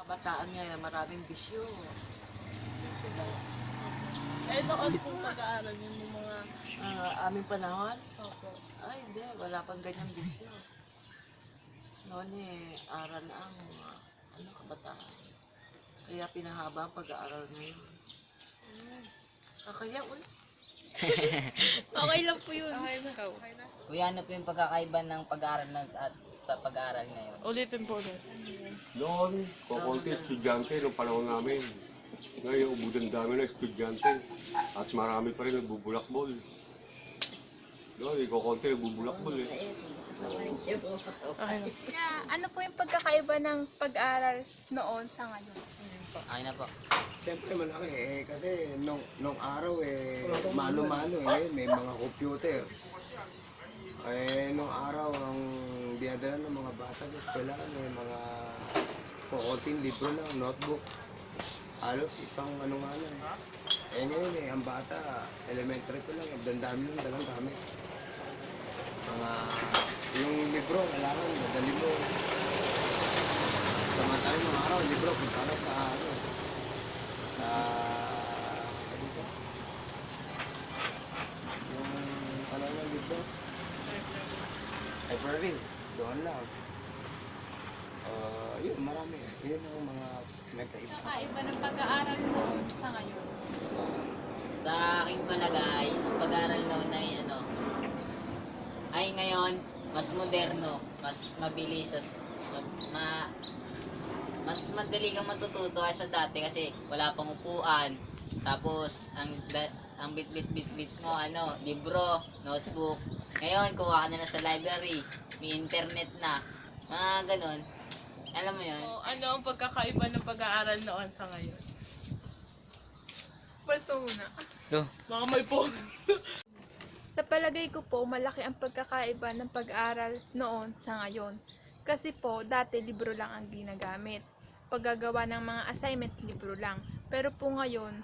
kabataan ngayon, maraming bisyo. Eh, noon po pag-aaral yun yung mga... Aming panahon, Opo. ay hindi, wala pang ganyang bisyo. Noon aral ang kabataan. Kaya pinahaba ang pag-aaral ngayon. Kakaya ulit. Okay lang po yun. Okay na. Ikaw. Okay na. Kuya, ano po yung pagkakaiba ng pag-aaral at sa pag-aaral ngayon? Ulitin po ulit. Noon, kukunti estudyante nung panahon namin. Ngayon, ubudan dami na estudyante. At marami pa rin nagbubulakbol. Noon, kukunti nagbubulakbol eh. Okay na. Kaya, ano po yung pagkakaiba ng pag-aaral noon sa ngayon? Okay na po. Siyempre malaki kasi nung araw mano-mano may mga computer. Nung araw ang dinadala ng mga bata sa eskwelahan mga kukunting libro lang, notebook. Halos isang ano nga lang. Ngayon ang bata, elementary pa lang, dami lang dalang gamit. Yung libro, kailangan, nadali mo. Samantalang nung araw, libro, punta na sa yung ng libro. Library, doon lang. Yun, marami. Yun ang mga nagkaiba. Kakaiba ng pag-aaral noon sa ngayon? Sa aking palagay, ang pag-aaral noon ay ngayon, mas moderno, mas mabilis, mas madali kang matututo kaysa dati kasi wala pang upuan. Tapos, ang bit-bit mo, libro, notebook. Ngayon, kuha ka na sa library, may internet na, mga ganun. Alam mo yun? O, ano ang pagkakaiba ng pag-aaral noon sa ngayon? Pulse po muna. Baka may po. Sa palagay ko po, malaki ang pagkakaiba ng pag-aaral noon sa ngayon. Kasi po, dati libro lang ang ginagamit. Paggagawa ng mga assignment, libro lang. Pero po ngayon,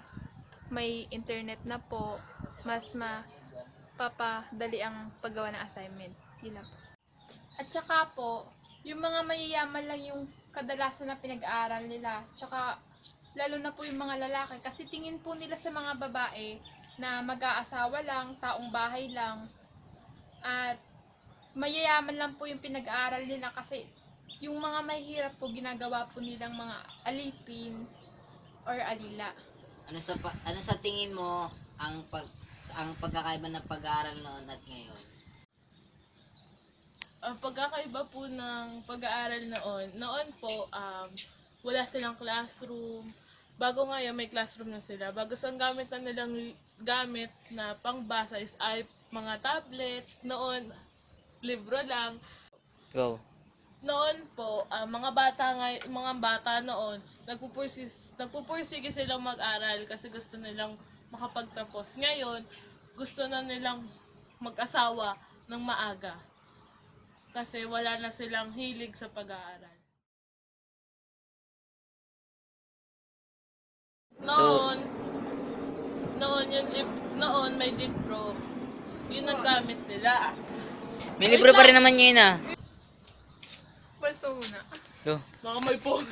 may internet na po, mas mapapadali ang paggawa ng assignment. Yun lang po. At saka po, yung mga mayayaman lang yung kadalasan na pinag-aaral nila. Tsaka, lalo na po yung mga lalaki. Kasi tingin po nila sa mga babae na mag-aasawa lang, taong bahay lang. At mayayaman lang po yung pinag-aaral nila kasi yung mga mahihirap po ginagawa po nilang mga alipin or alila. Ano sa tingin mo ang pagkakaiba ng pag-aaral noon at ngayon? Ang pagkakaiba po ng pag-aaral noon po, wala silang classroom. Bago ngayon, may classroom na sila. Bago sa gamit na nilang gamit na pangbasa is mga tablet. Noon, libro lang. Go. Noon po, mga bata noon, nagpupursige silang mag-aral kasi gusto nilang makapagtapos. Ngayon, gusto na nilang mag-asawa ng maaga. Kasi wala na silang hilig sa pag-aaral. Noon may libro. Yun ang gamit nila. May libro pa rin naman ngayon Pulse po muna. Go. Baka may phone.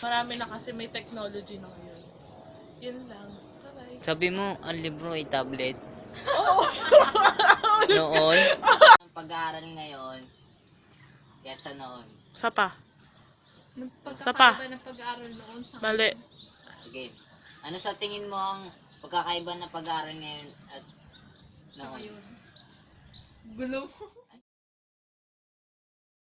Marami na kasi may technology na ngayon. Yun lang. Bye. Sabi mo, ang libro ay tablet. Noon, ang pag-aaral ngayon, kesa noon. Sapa. Pagkakaiba ng pag-aaral noon sa Mali. Sige. Ano sa tingin mo ang pagkakaiba ng pag-aaral ngayon at noon? ngayon. Gulo.